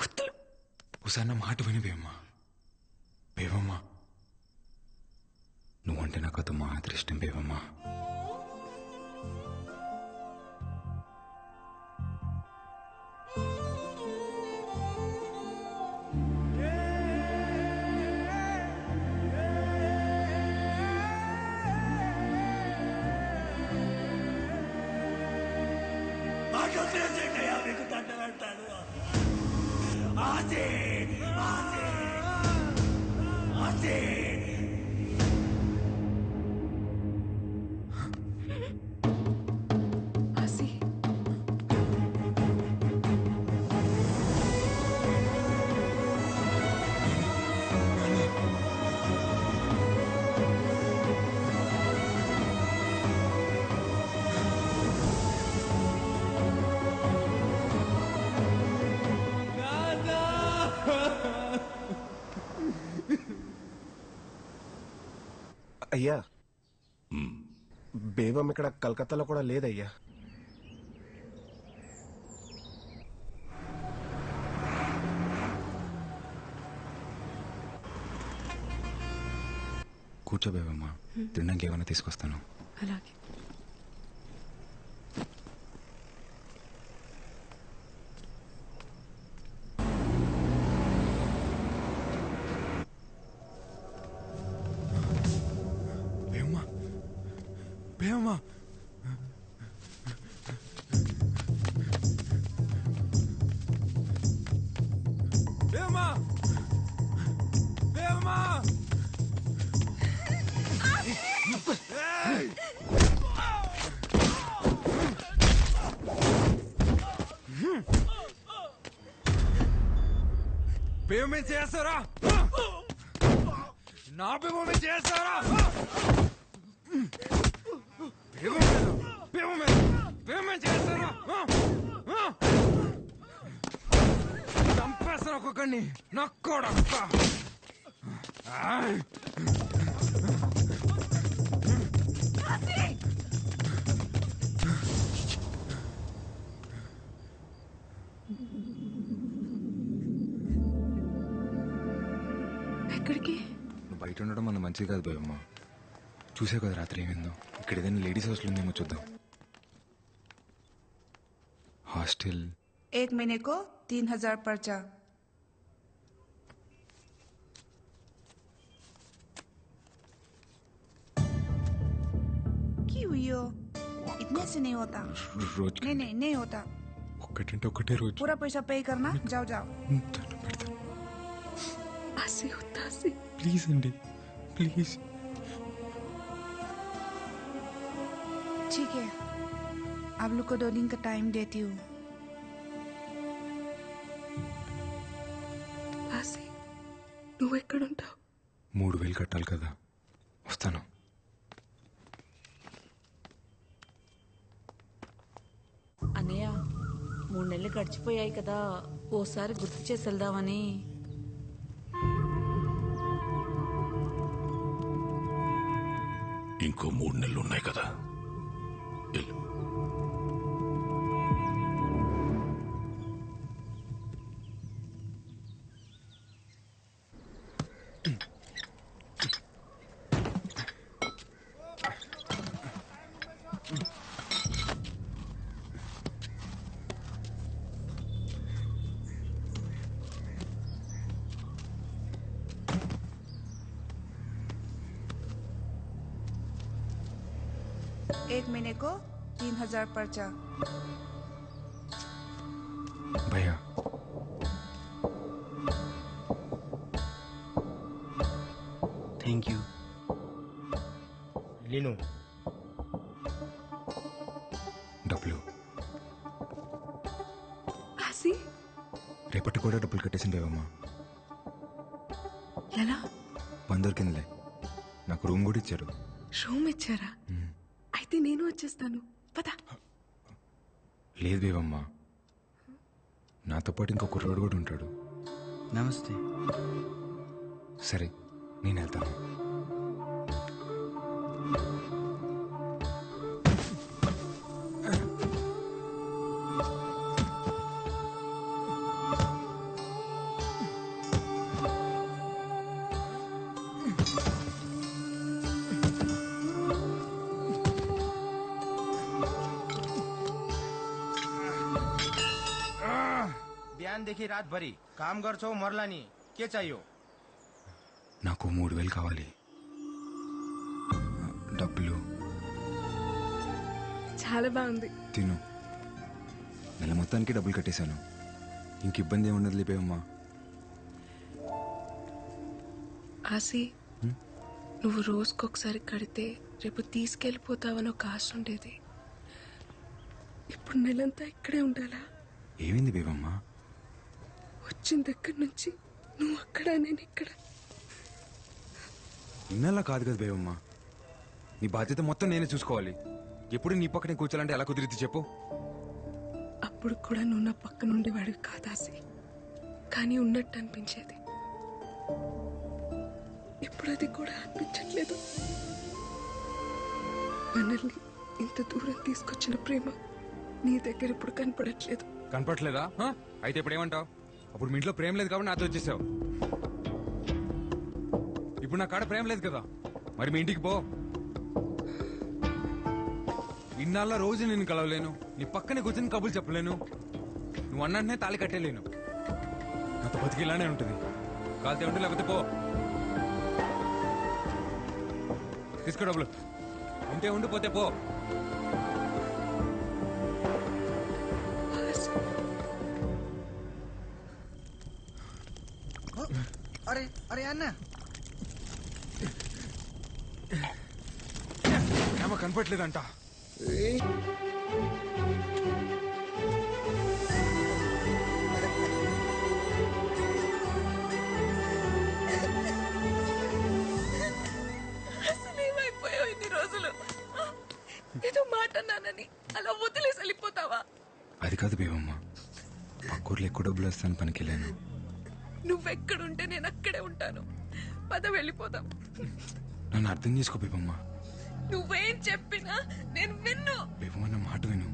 ఒకసారి నా మాట విని బేవమ్మా. బేవమ్మా, నువ్వంటే నాకు అది మాత్రం ఇష్టం బేవమ్మా. అయ్యా, బేబం ఇక్కడ కలకత్తాలో కూడా లేదయ్యా. కూర్చో బేవమ్మా, తినడానికి ఏమైనా తీసుకొస్తాను. అలాగే. బేవమ్మా, బేవమ్మా, బేవమ్మా, బేవమే చేస్తారా? నా బేవమే చేస్తారా? చంపేస్తాను ఒక్కొక్కడిని. నక్కోడక్క ఎక్కడికి? నువ్వు బయట ఉండడం మన మంచిది కాదు బేవమ్మా. చూసే కదా రాత్రి ఏమైందో. ఇక్కడ ఏదైనా లేడీస్ హాస్టల్ ఉందేమో చూద్దాం. హాస్టల్ 1 महीने को 3000 पर्चा. क्यों हुई हो? इतने से नहीं होता. रोज नहीं होता. ఒక్కటంటే ఒకటే రోజు. पूरा पैसा पे करना. जाओ. ఆసి వద్దా ఆసి? ప్లీజ్ అండి, ప్లీజ్. ठीक है, आप लोग को 2 दिन का टाइम देती हूँ. ఆసి, నువ్వు ఎక్కడుంటావు? 3000 కట్టాలి కదా, వస్తాను. అన్నయ్య, 3 నెలలు గడిచిపోయాయి కదా, ఓసారి గుర్తు చేసి వెళ్దామని. ఇంకో 3 నెలలు ఉన్నాయి కదా, వెళ్ళు. एक महीने को 3000 पर्चा. भैया, थैंक यू. लीनो డబ్బులు ఆసి, రేపటి కూడా డబ్బులు కట్టేసింది బేవమ్మా. ఎలా? పని దొరికిందిలే, నాకు రూమ్ కూడా ఇచ్చారు. రూమ్ ఇచ్చారా? అయితే నేను వచ్చేస్తాను, పద. లేదు బేవమ్మా, నాతో పాటు ఇంకో కుర్రోడు కూడా ఉంటాడు. నమస్తే. సరే, నేను వెళ్తాను. बिहान देखि रात भरि काम गर्छौ मर्ला नि के चाहियो నాకు 3000 కావాలి. డబ్బులు చాలా బాగుంది. తిను. నెల మొత్తానికి డబ్బులు కట్టేశాను. ఇంక ఇబ్బంది ఏముండదు లేపేవమ్మా. ఆసి నువ్వు రోజుకొకసారి కడితే రేపు తీసుకెళ్ళిపోతావని ఒక ఆశ ఉండేది. ఇప్పుడు నెలంతా ఇక్కడే ఉండాలా? ఏమైంది బేబమ్మా? వచ్చిన దగ్గర నుంచి నువ్వు అక్కడ నేను ఇక్కడ. ఇన్నలా కాదు కదా బేబమ్మా. నీ బాధ్యత మొత్తం నేనే చూసుకోవాలి. ఎప్పుడు నీ పక్కనే కూర్చోాలంటే ఎలా కుదిరిద్ది చెప్పు? అప్పుడు కూడా నువ్వు నా పక్కన ఉండేవాడివి కాదాసి, కానీ ఉన్నట్టు అనిపించేది. ఇప్పుడు అది కూడా అనిపించట్లేదు. మనల్ని ఇంత దూరం తీసుకొచ్చిన ప్రేమ నీ దగ్గర ఇప్పుడు కనపడట్లేదు. కనపట్లేదా? అయితే ఇప్పుడు ఏమంటావు? అప్పుడు మీ ఇంట్లో ప్రేమ లేదు కాబట్టి నాతో వచ్చేసావు. ఇప్పుడు నా కాడ ప్రేమ లేదు కదా, మరి మీ ఇంటికి పో. ఇన్నాళ్ళ రోజు నేను కలవలేను, నీ పక్కనే కూర్చొని కబుర్లు చెప్పలేను, నువ్వు అన్నంటనే తాళి కట్టేలేను. నాతో బతికి ఇలానే ఉంటుంది. కాలితే ఉంటే లేకపోతే పో. తీసుకో డబ్బులు. ఉంటే ఉండిపోతే పో. अरे अरे अन्ना ఏమో కనపట్లేదంట. అసలు ఏమైపోయావు ఇన్ని రోజులు? ఏదో మాట అన్నానని అలా వదిలేసి వెళ్ళిపోతావా? అది కాదు బేబమ్మ, పక్కూర్లో ఎక్కువ డబ్బులు వస్తాను పనికిలేను. నువ్వెక్కడుంటే నేను అక్కడే ఉంటాను. పద వెళ్ళిపోదాం. నన్ను అర్థం చేసుకో బేబమ్మ. నువ్వేం చెప్పినా నేను విన్ను. బేబమ్మ నా మాట విను.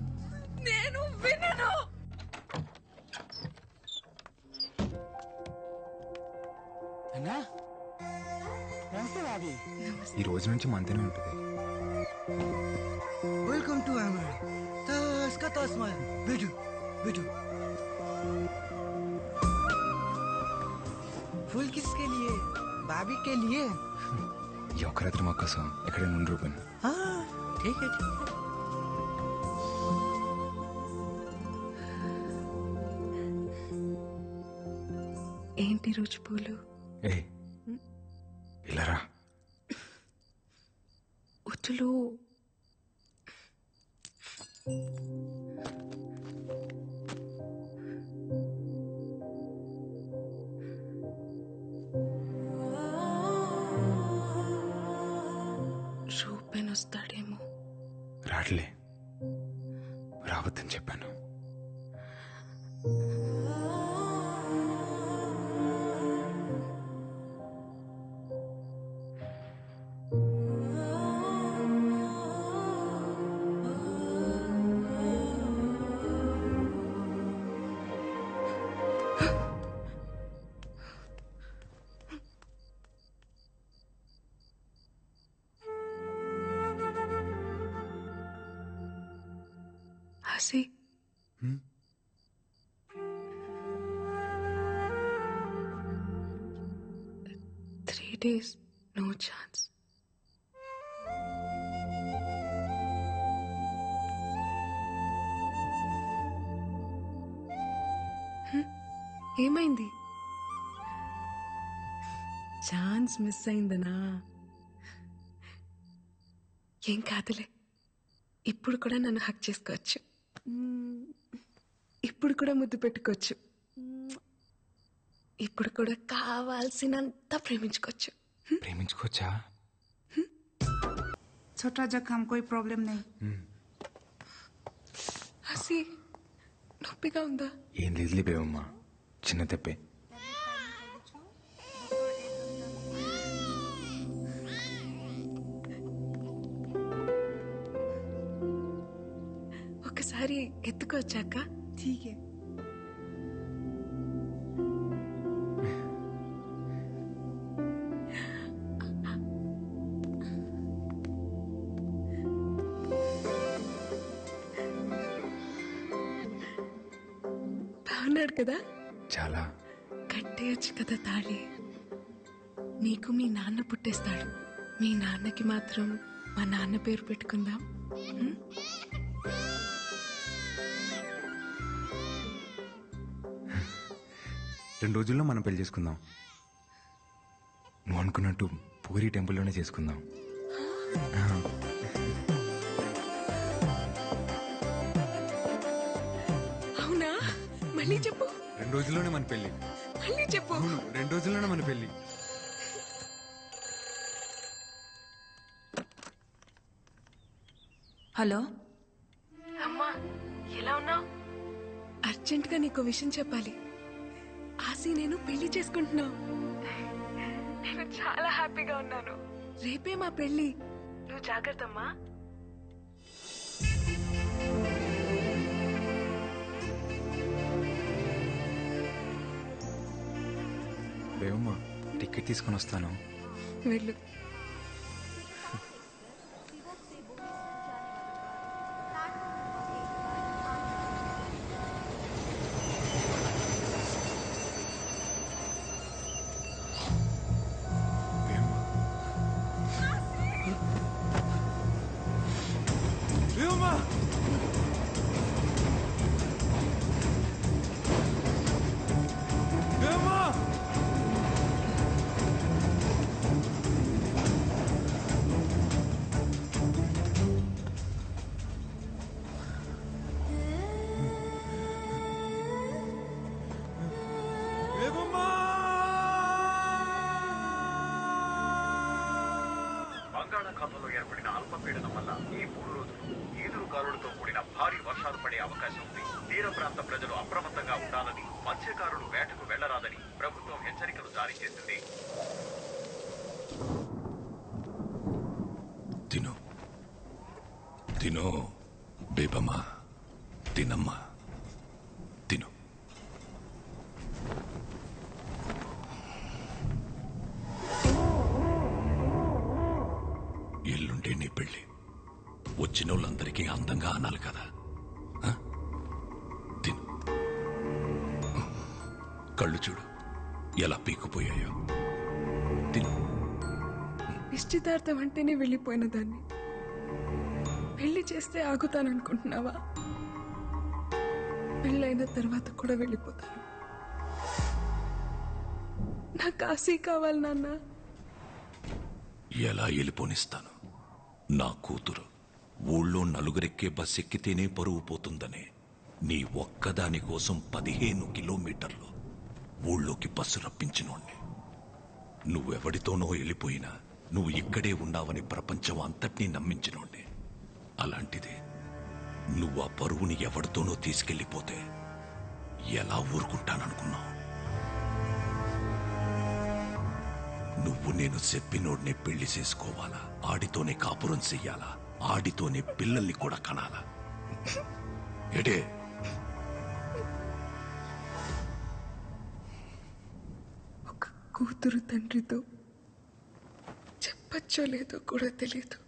నేను వినను. अन्ना नमस्ते भाभी. ఈ రోజు నుంచి మంతనే ఉంటుంది. वेलकम टू अमर. तस का तस मल बैठो बैठो. फूल किसके लिए? भाभी के लिए. ఈ ఒక్క రాత్రి మా కోసం ఎక్కడైనా ఉండి రూపాను. हाँ ठीक है ठीक है. ఏంటి రోజు పూలు? ఏ ఇలా రా. వద్దులు. రూపెన్ వస్తాడేమో. రాట్లే, రావద్దని చెప్పాను. హసి, హ్మ్? 3 days, no chance. ఏమైంది? ఛాన్స్ మిస్ అయిందనా? ఏం కాదులే. ఇప్పుడు కూడా నన్ను హక్ చేసుకోవచ్చు. ఇప్పుడు కూడా ముద్దు పెట్టుకోవచ్చు. ఇప్పుడు కూడా కావాల్సినంత ప్రేమించుకోవచ్చు. ప్రేమించుకోవచ్చా? छोटा जख्म कोई प्रॉब्लम नहीं. హసి, నొప్పిగా ఉందా? ఏం లేదులే బేబమ్మ, చిన్న తెప్పే. ఒకసారి ఎత్తుకోవచ్చాక? ठीक है. బాగున్నాడు కదా? చాలా కట్టేయచ్చు కదా తాళి. నీకు మీ నాన్న పుట్టేస్తాడు, మీ నాన్నకి మాత్రం మా నాన్న పేరు పెట్టుకుందాం. ఉం? 2 రోజుల్లో మనం పెళ్లి చేసుకుందాం. నువ్వు అనుకున్నట్టు పూరి టెంపుల్లోనే చేసుకుందాం. అవునా? మళ్ళీ చెప్పు. 2 రోజుల్లోనే మన పెళ్లి. మళ్ళీ చెప్పు. అవును, 2 రోజుల్లోనే మన పెళ్లి. హలో, అమ్మా, ఎలా ఉన్నావు? అర్జెంటుగా నీకు విషయం చెప్పాలి. ఆసి నేను పెళ్లి చేసుకుంటున్నావు. నేను చాలా హ్యాపీగా ఉన్నాను. రేపే మా పెళ్లి. నువ్వు జాగ్రత్తమ్మా. దేవమ్మా, టికెట్ తీసుకొని వస్తాను. వెళ్ళు. దేవమ్మా, దేవమ్మా, బంగాళాఖాతంలో ఏర్పడిన అల్పపీడనం వల్ల ఈ 3 రోజులు ఈదురుగాలులతో కూడిన భారీ వర్షాలు పడే అవకాశం ఉంది. తీర ప్రాంత ప్రజలు అప్రమత్తంగా ఉండాలని, మత్స్యకారులు వేటకు వెళ్లరాదని ప్రభుత్వం హెచ్చరికలు జారీ చేసింది. తిను తిను బేబమ్మా, తినమ్మా, తిను. ఎల్లుండే నీ పెళ్ళి. వచ్చిన వాళ్ళందరికీ అందంగా అనాలి కదా. ఆ? తిను. కళ్ళు చూడు ఎలా పీక్కుపోయాయో. తిను. నిశ్చితార్థం అంటేనే వెళ్ళిపోయిన దాన్ని పెళ్లి చేస్తే ఆగుతాననుకుంటున్నావా? పెళ్ళైన తర్వాత కూడా వెళ్ళిపోతాను. నాకు ఆశీ కావాలి నాన్న. ఎలా వెళ్ళిపోనిస్తాను? నా కూతురు ఊళ్ళో నలుగురెక్కే బస్ ఎక్కితేనే పరువు పోతుందనే నీ ఒక్కదాని కోసం 15 కిలోమీటర్లు ఊళ్ళోకి బస్సు రప్పించినోణ్ణి. నువ్వెవడితోనో వెళ్ళిపోయినా నువ్వు ఇక్కడే ఉన్నావని ప్రపంచం అంతటినీ నమ్మించినోణ్ణి. అలాంటిది నువ్వు ఆ పరువుని ఎవడితోనో తీసుకెళ్ళిపోతే ఎలా ఊరుకుంటాననుకున్నావు? నువ్వు నేను చెప్పినోడ్నే పెళ్లి చేసుకోవాలా, ఆడితోనే కాపురం చెయ్యాలా, ఆడితోనే పిల్లల్ని కూడా కనాలా? ఎడే ఒక కూతురు తండ్రితో చెప్పచ్చో లేదో కూడా తెలియదు,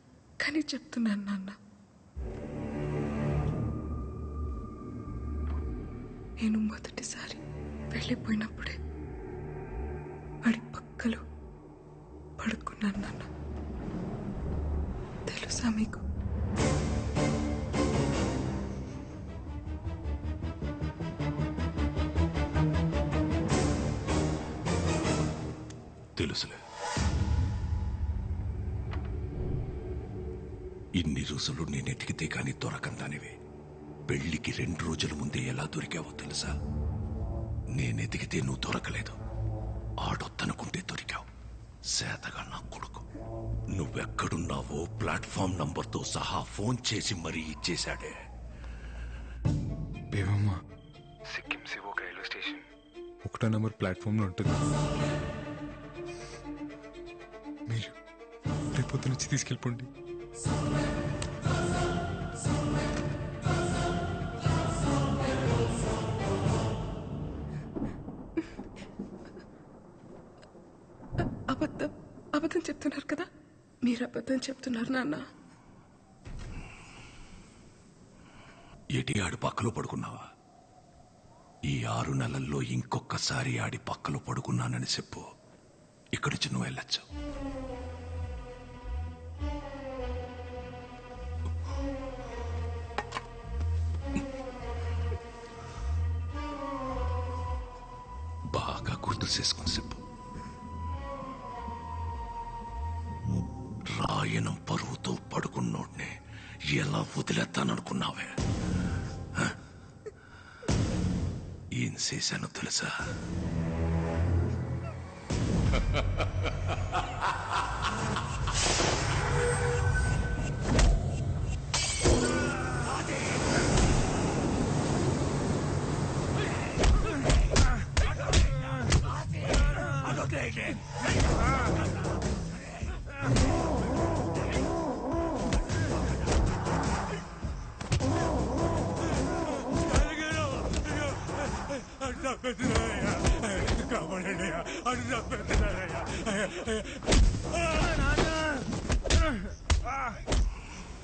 కానీ చెప్తున్నాను నాన్న. నేను మొదటిసారి వెళ్ళిపోయినప్పుడే వాడి పక్కలో పడుకున్నాను నాన్న. తెలుసా మీకు? తెలుసులే. ఇన్ని రోజులు నేనెతికితే కాని దొరకందానివి పెళ్లికి 2 రోజుల ముందే ఎలా దొరికావో తెలుసా? నేనెతికితే నువ్వు దొరకలేదు, ఆడొద్దనుకుంటే దొరికావు. సేతగా నా కొడుకు నువ్వెక్కడున్నావో ప్లాట్ఫామ్ నంబర్తో సహా ఫోన్ చేసి మరీ ఇచ్చేశాడే. బేవమ్మా, సిక్కిం సివోక్ రైల్వే స్టేషన్ 1వ నంబర్ ప్లాట్ఫామ్లో ఉంటుంది. మీరు రేపొద్దు నుంచి తీసుకెళ్ళిపోండి. అబద్ధం చెప్తున్నారు కదా? మీరు అబద్ధం చెప్తున్నారు నాన్న. ఎటి ఆడు పక్కలో పడుకున్నావా? ఈ 6 నెలల్లో ఇంకొకసారి ఆడి పక్కలో పడుకున్నానని చెప్పు, ఇక్కడి నుంచి నువ్వు వెళ్ళొచ్చు. బాగా గుర్తు చేసుకుని చెప్పు. రాయనం పరువుతో పడుకున్నోడ్నే ఎలా వదిలేస్తాననుకున్నావే? ఏం చేశానో తెలుసా?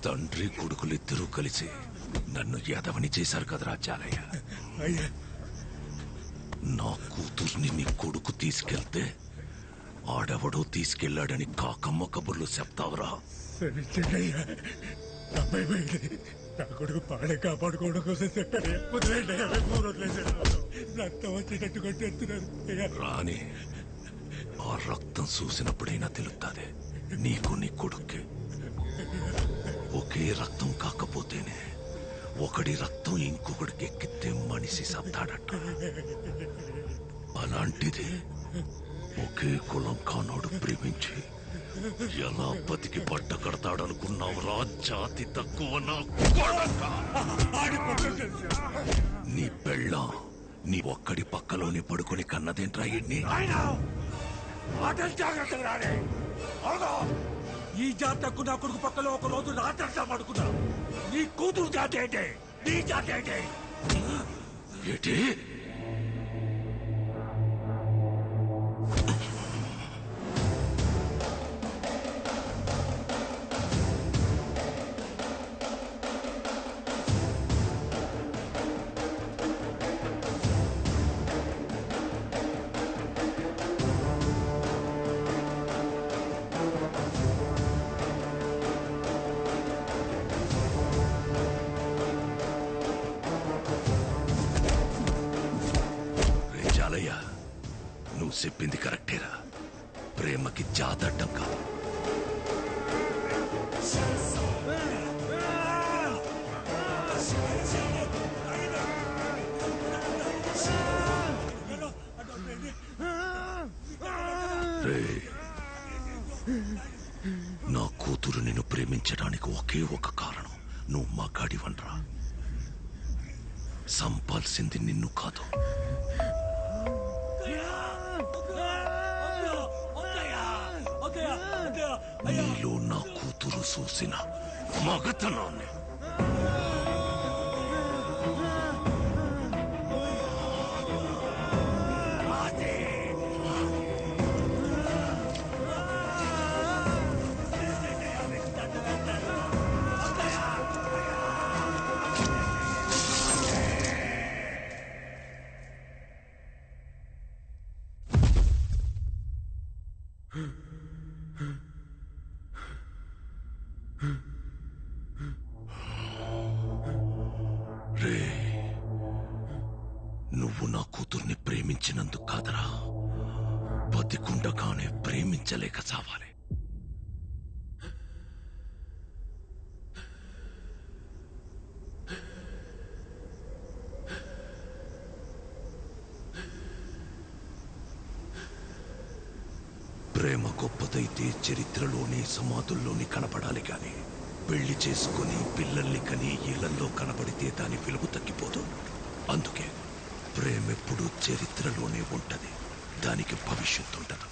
తండ్రి కొడుకులిద్దరూ కలిసి నన్ను యాదవని చేశారు కదరా జాలయ్య. నా కూతుర్ని నీ కొడుకు తీసుకెళ్తే ఆడెవడో తీసుకెళ్లాడని కాకమ్మ కబుర్లు చెప్తావురా? నా కొడుకు పాడే కాపాడుకోవడం కోసం చెప్పాడు. రక్తం వచ్చేటట్టు కొట్టేస్తున్నారు. రాని ఆ రక్తం చూసినప్పుడైనా తెలుస్తుంది నీకు నీ కొడుక్కి. ఒకే రక్తం కాకపోతేనే ఒకడి రక్తం ఇంకొకడికి ఎక్కితే మనిషి సత్తాడట. అలాంటిది ఒకే కులం కానోడు ప్రేమించి ఎలా బతికి బట్ట కడతాడనుకున్నావురా? జాతి తక్కువ నా కొడక. నీ పెళ్ళాం నీ ఒక్కడి పక్కలోనే పడుకొని కన్నదేంట్రా ఎన్ని? ఈ జాతకు నా కొడుకు పక్కలో ఒక రోజు రాత్రి పడుకున్నా. నీ కూతురు జాతి ఏంటి? నీ జాతి ఏంటి? ఏంటి? నువ్వు చెప్పింది కరెక్టేరా. ప్రేమకి జాతడ్డం కాదు. నా కూతురు నిన్ను ప్రేమించడానికి ఒకే ఒక కారణం, నువ్వు మగాడివన్రా. సంపాల్సింది నిన్ను కాదు. నీలో నా కూతురు చూసిన మగతనాన్ని. రే, నువ్వు నా కూతుర్ని ప్రేమించినందుకు కాదరా, బతికుండగానే ప్రేమించలేక చావాలి. ప్రేమ గొప్పదైతే చరిత్రలోని సమాధుల్లోని కనపడాలి గాని, పెళ్లి చేసుకుని పిల్లల్ని కని ఇళ్లలో కనబడితే దాని విలువ తగ్గిపోదు. అందుకే ప్రేమెప్పుడు చరిత్రలోనే ఉంటది, దానికి భవిష్యత్తు ఉండదు.